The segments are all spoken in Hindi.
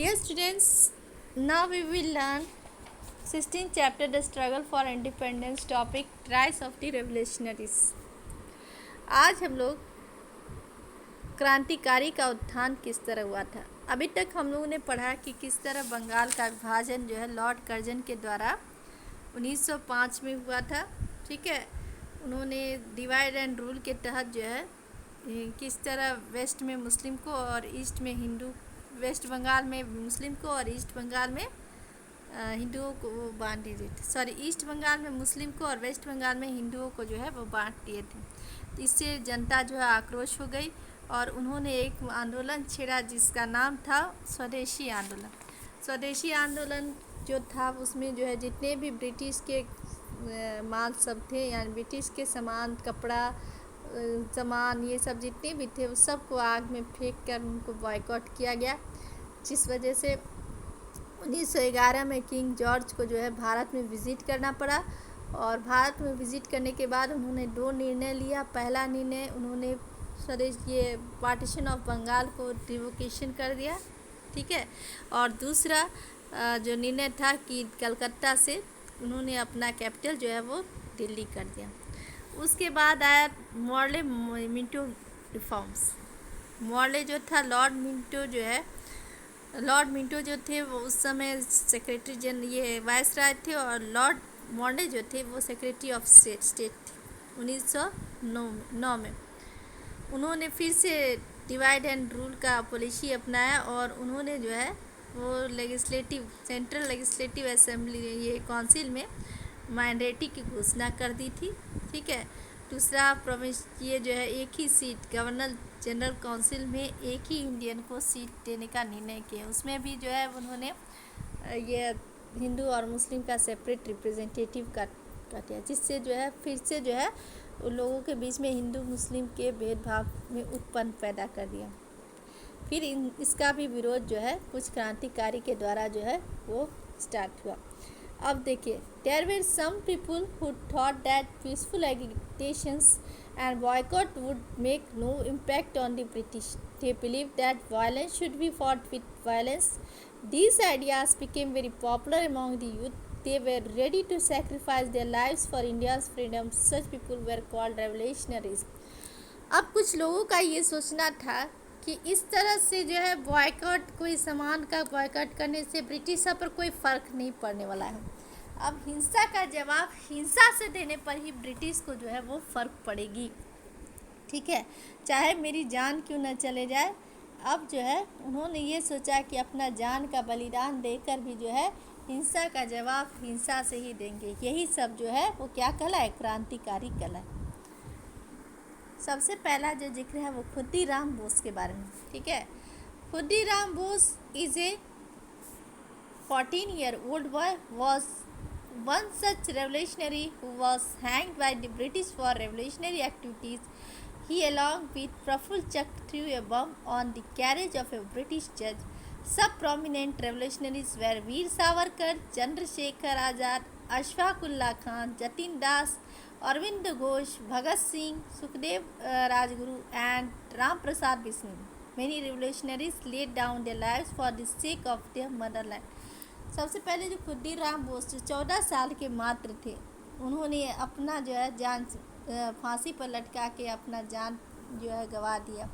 Dear students, now we will learn 16th chapter The Struggle for Independence topic Rise of the Revolutionaries। आज हम लोग क्रांतिकारी का उत्थान किस तरह हुआ था। अभी तक हम लोगों ने पढ़ा कि किस तरह बंगाल का विभाजन जो है लॉर्ड कर्जन के द्वारा 1905 में हुआ था। ठीक है, उन्होंने डिवाइड एंड रूल के तहत जो है किस तरह वेस्ट में मुस्लिम को और ईस्ट में हिंदू, वेस्ट बंगाल में मुस्लिम को और ईस्ट बंगाल में हिंदुओं को वो बांट दिए थे। सॉरी, ईस्ट बंगाल में मुस्लिम को और वेस्ट बंगाल में हिंदुओं को जो है वो बांट दिए थे। तो इससे जनता जो है आक्रोश हो गई और उन्होंने एक आंदोलन छेड़ा जिसका नाम था स्वदेशी आंदोलन। स्वदेशी आंदोलन जो था उसमें जो है जितने भी ब्रिटिश के माल सब थे, यानी ब्रिटिश के सामान, कपड़ा, सामान, ये सब जितने भी थे उस सब को आग में फेंक कर उनको बॉयकॉट किया गया, जिस वजह से 1911 में किंग जॉर्ज को जो है भारत में विज़िट करना पड़ा। और भारत में विज़िट करने के बाद उन्होंने दो निर्णय लिया। पहला निर्णय, उन्होंने स्वदेश ये पार्टीशन ऑफ बंगाल को रिवोकेशन कर दिया। ठीक है, और दूसरा जो निर्णय था कि कलकत्ता से उन्होंने अपना कैपिटल जो है वो दिल्ली कर दिया। उसके बाद आया मॉर्ले मिंटो रिफॉर्म्स। मॉर्ले जो था, लॉर्ड मिंटो जो थे वो उस समय सेक्रेटरी ये वायसराय थे, और लॉर्ड मॉर्ले जो थे वो सेक्रेटरी ऑफ स्टेट थे 1909 में। उन्होंने फिर से डिवाइड एंड रूल का पॉलिसी अपनाया और उन्होंने जो है वो सेंट्रल लेजिस्लेटिव असेंबली ये काउंसिल में माइनॉरिटी की घोषणा कर दी थी। ठीक है, दूसरा प्रोविंस ये जो है एक ही सीट गवर्नर जनरल काउंसिल में एक ही इंडियन को सीट देने का निर्णय किया। उसमें भी जो है उन्होंने ये हिंदू और मुस्लिम का सेपरेट रिप्रेजेंटेटिव का दिया, जिससे जो है फिर से जो है उन लोगों के बीच में हिंदू मुस्लिम के भेदभाव में उत्पन्न पैदा कर दिया। फिर इसका भी विरोध जो है कुछ क्रांतिकारी के द्वारा जो है वो स्टार्ट हुआ। अब देखिए, there were some people who thought that peaceful agitations and boycott would make no impact on the British. They believe that violence should be fought with violence. These ideas became very popular among the youth. They were ready to sacrifice their lives for India's freedom. Such people were called revolutionaries. अब कुछ लोगों का ये सोचना था कि इस तरह से जो है बॉयकॉट, कोई सामान का बॉयकॉट करने से ब्रिटिशों पर कोई फ़र्क नहीं पड़ने वाला है। अब हिंसा का जवाब हिंसा से देने पर ही ब्रिटिश को जो है वो फ़र्क पड़ेगी। ठीक है, चाहे मेरी जान क्यों न चले जाए। अब जो है उन्होंने ये सोचा कि अपना जान का बलिदान देकर भी जो है हिंसा का जवाब हिंसा से ही देंगे। यही सब जो है वो क्या कहलाए, क्रांतिकारी कहलाए। सबसे पहला जो जिक्र है वो खुदीराम बोस के बारे में। ठीक है, Khudiram Bose is a 14-year-old boy was one such revolutionary who was hanged by the British for revolutionary activities. He, along with Praful Chak, threw a bomb on the carriage of a British judge. Some prominent revolutionaries were Veer Savarkar, Chandrasekhar Azad, Ashfaq Ullah Khan, Jatin Das, Arvind Ghosh, Bhagat Singh, Sukhdev Rajguru, and Ram Prasad Bisnu. Many revolutionaries laid down their lives for the sake of their motherland. सबसे पहले जो खुदीराम बोस जो 14 साल के मात्र थे, उन्होंने अपना जो है जान फांसी पर लटका के अपना जान जो है गंवा दिया।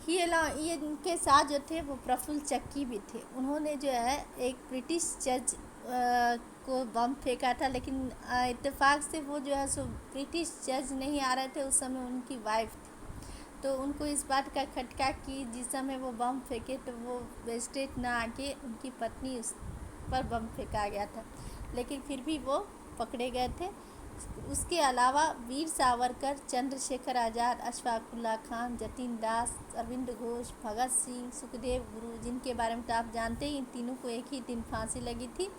ये इनके साथ जो थे वो प्रफुल्ल चक्की भी थे। उन्होंने जो है एक ब्रिटिश जज को बम फेंका था, लेकिन इत्तेफाक से वो जो है सो ब्रिटिश जज नहीं आ रहे थे, उस समय उनकी वाइफ थी। तो उनको इस बात का खटका कि जिस समय वो बम फेंके तो वो वेस्टेज ना आके उनकी पत्नी उस पर बम फेंका गया था, लेकिन फिर भी वो पकड़े गए थे। उसके अलावा वीर सावरकर, चंद्रशेखर आज़ाद, अशफाक उल्लाह खान, जतिन दास, अरविंद घोष, भगत सिंह, सुखदेव गुरु, जिनके बारे में तो आप जानते ही, इन तीनों को एक ही दिन फांसी लगी थी।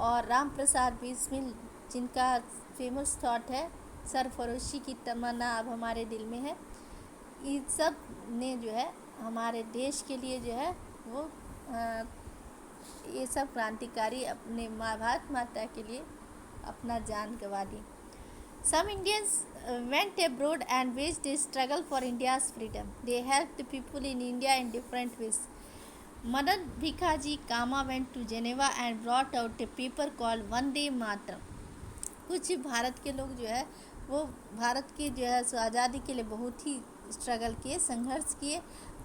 और राम प्रसाद बिस्मिल, जिनका फेमस थॉट है सरफरोशी की तमन्ना अब हमारे दिल में है। इन सब ने जो है हमारे देश के लिए जो है वो ये सब क्रांतिकारी अपने भारत माता के लिए अपना जान गंवा दी। Some Indians went abroad and waged a struggle for India's freedom. They helped the people in India in different ways. Madan Bhikaji Kama went to Geneva and brought out a paper called Vande Mataram. कुछ भारत के लोग जो है वो भारत की जो है सो आज़ादी के लिए बहुत ही स्ट्रगल किए, संघर्ष किए,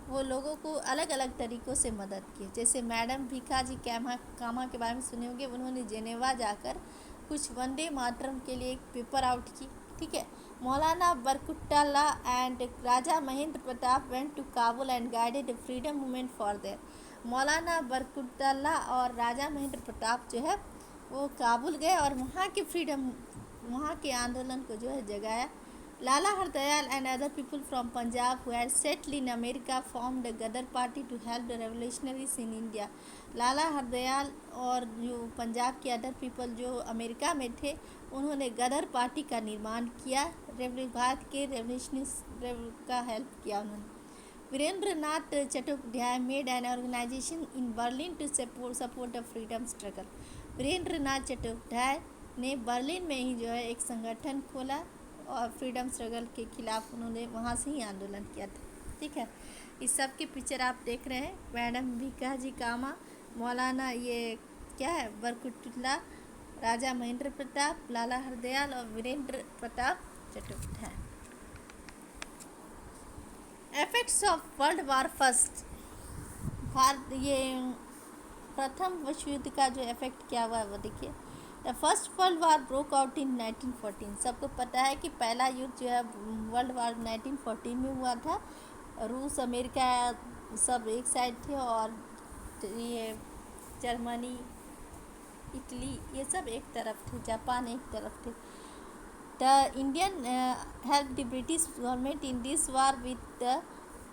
वो लोगों को अलग अलग तरीक़ों से मदद की। जैसे मैडम भिखाजी कामा के बारे में सुने होंगे, उन्होंने जेनेवा जाकर कुछ वंदे मातरम के लिए एक पेपर आउट की। ठीक है। Maulana Barkatullah and Raja Mahendra Pratap went to Kabul and guided freedom movement for there. Maulana Barkatullah और राजा महेंद्र प्रताप जो है वो काबुल गए और वहाँ के आंदोलन को जो है जगाया। Lala Hardayal and other people from Punjab who had settled in America formed a Ghadar party to help the revolutionaries in India. Lala Hardayal और जो पंजाब के अदर पीपल जो अमेरिका में थे, उन्होंने गदर पार्टी का निर्माण किया, भारत के रेवोल्यूशनरी का हेल्प किया उन्होंने। Virendra Nath Chattopadhyay made an organisation in Berlin to support the freedom struggle. Virendra Nath Chattopadhyay ने बर्लिन में ही जो है एक संगठन खोला और फ्रीडम स्ट्रगल के खिलाफ उन्होंने वहाँ से ही आंदोलन किया था। ठीक है। इस सब के पिक्चर आप देख रहे हैं, मैडम भिखाजी कामा, मौलाना ये क्या है बरकुटुल्ला, राजा महेंद्र प्रताप, लाला हरदयाल और Virendra Pratap Chattopadhyay. Effects of world war first. Bharat ये प्रथम विश्व युद्ध का जो इफेक्ट क्या हुआ है वो देखिए। The first world war broke out in 1914। सबको पता है कि पहला युद्ध जो है वर्ल्ड वार 1914 में हुआ था। रूस, अमेरिका सब एक साइड थे और ये जर्मनी, इटली ये सब एक तरफ थे, जापान एक तरफ थे। The Indian help the British government in this war with the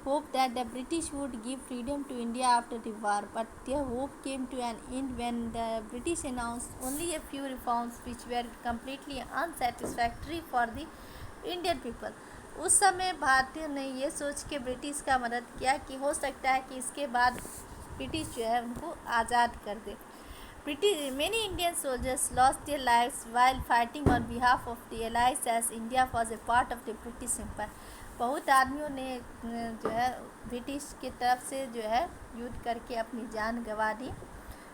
hope that the British would give freedom to India after the war, but their hope came to an end when the British announced only a few reforms which were completely unsatisfactory for the Indian people. उस समय भारतीयों ने ये सोच के ब्रिटिश का मदद किया कि हो सकता है कि इसके बाद ब्रिटिश जो है उनको आज़ाद कर दे। Many Indian soldiers lost their lives while fighting on behalf of the Allies as India was a part of the British Empire. बहुत आदमियों ने जो है ब्रिटिश की तरफ से जो है युद्ध करके अपनी जान गंवा दी।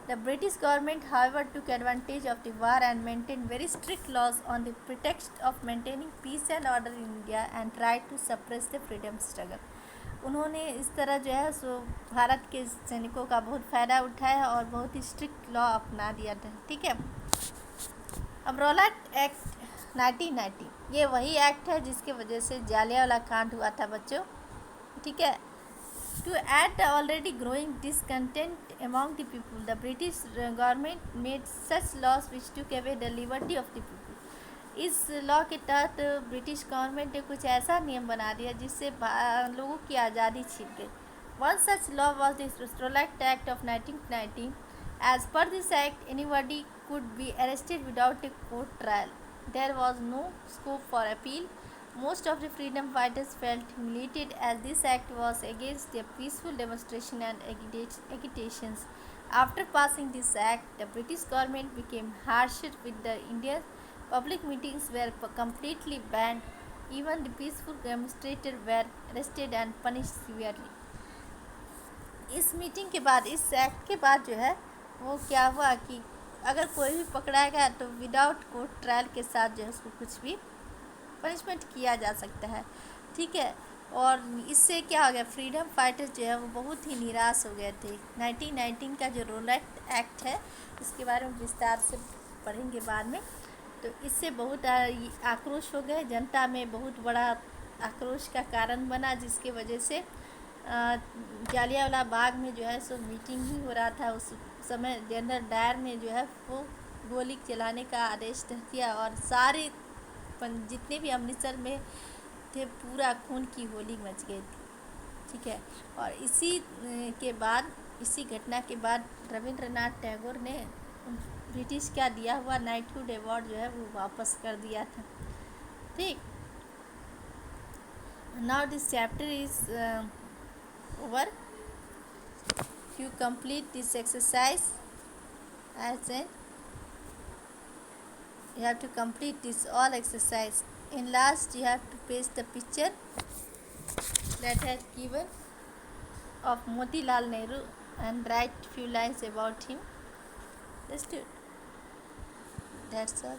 The British government however took advantage of the war and maintain very strict laws on the pretext of maintaining peace and order in India and try to suppress the freedom struggle. उन्होंने इस तरह जो है सो भारत के सैनिकों का बहुत फ़ायदा उठाया और बहुत ही स्ट्रिक्ट लॉ अपना दिया था। ठीक है। अब रौलट एक्ट 1990 ये वही एक्ट है जिसके वजह से जालियांवाला कांड हुआ था बच्चों। ठीक है। To add the already growing discontent among the people the British government made such laws which took away the liberty of the people. इस लॉ के तहत ब्रिटिश गवर्नमेंट ने कुछ ऐसा नियम बना दिया जिससे लोगों की आज़ादी छीन गई। One such law was this Rowlatt act of 1990। As per this act anybody could be arrested without a court trial. There was no scope for appeal. Most of the freedom fighters felt humiliated as this act was against their peaceful demonstration and agitations. After passing this act, the British government became harsher with the Indian. Public meetings were completely banned. Even the peaceful demonstrators were arrested and punished severely. इस मीटिंग के बाद, इस एक्ट के बाद जो है वो क्या हुआ कि अगर कोई भी पकड़ा गया तो विदाउट कोर्ट ट्रायल के साथ जो है उसको कुछ भी पनिशमेंट किया जा सकता है। ठीक है। और इससे क्या हो गया, फ्रीडम फाइटर्स जो है वो बहुत ही निराश हो गए थे। 1919 का जो रौलट एक्ट है इसके बारे में विस्तार से पढ़ेंगे बाद में। तो इससे बहुत आक्रोश हो गए, जनता में बहुत बड़ा आक्रोश का कारण बना, जिसके वजह से जालियांवाला बाग में जो है सो मीटिंग ही हो रहा था। उस समय जनरल डायर ने जो है वो गोली चलाने का आदेश दिया और सारे जितने भी अमृतसर में थे पूरा खून की होली मच गई थी। ठीक है। और इसी के बाद, इसी घटना के बाद रविंद्रनाथ टैगोर ने ब्रिटिश का दिया हुआ नाइटहुड अवार्ड जो है वो वापस कर दिया था। ठीक। Now this chapter is over. You complete this exercise as in you have to complete this all exercise. In last you have to paste the picture that has given of Motilal Nehru and write few lines about him. Let's do it. That's all.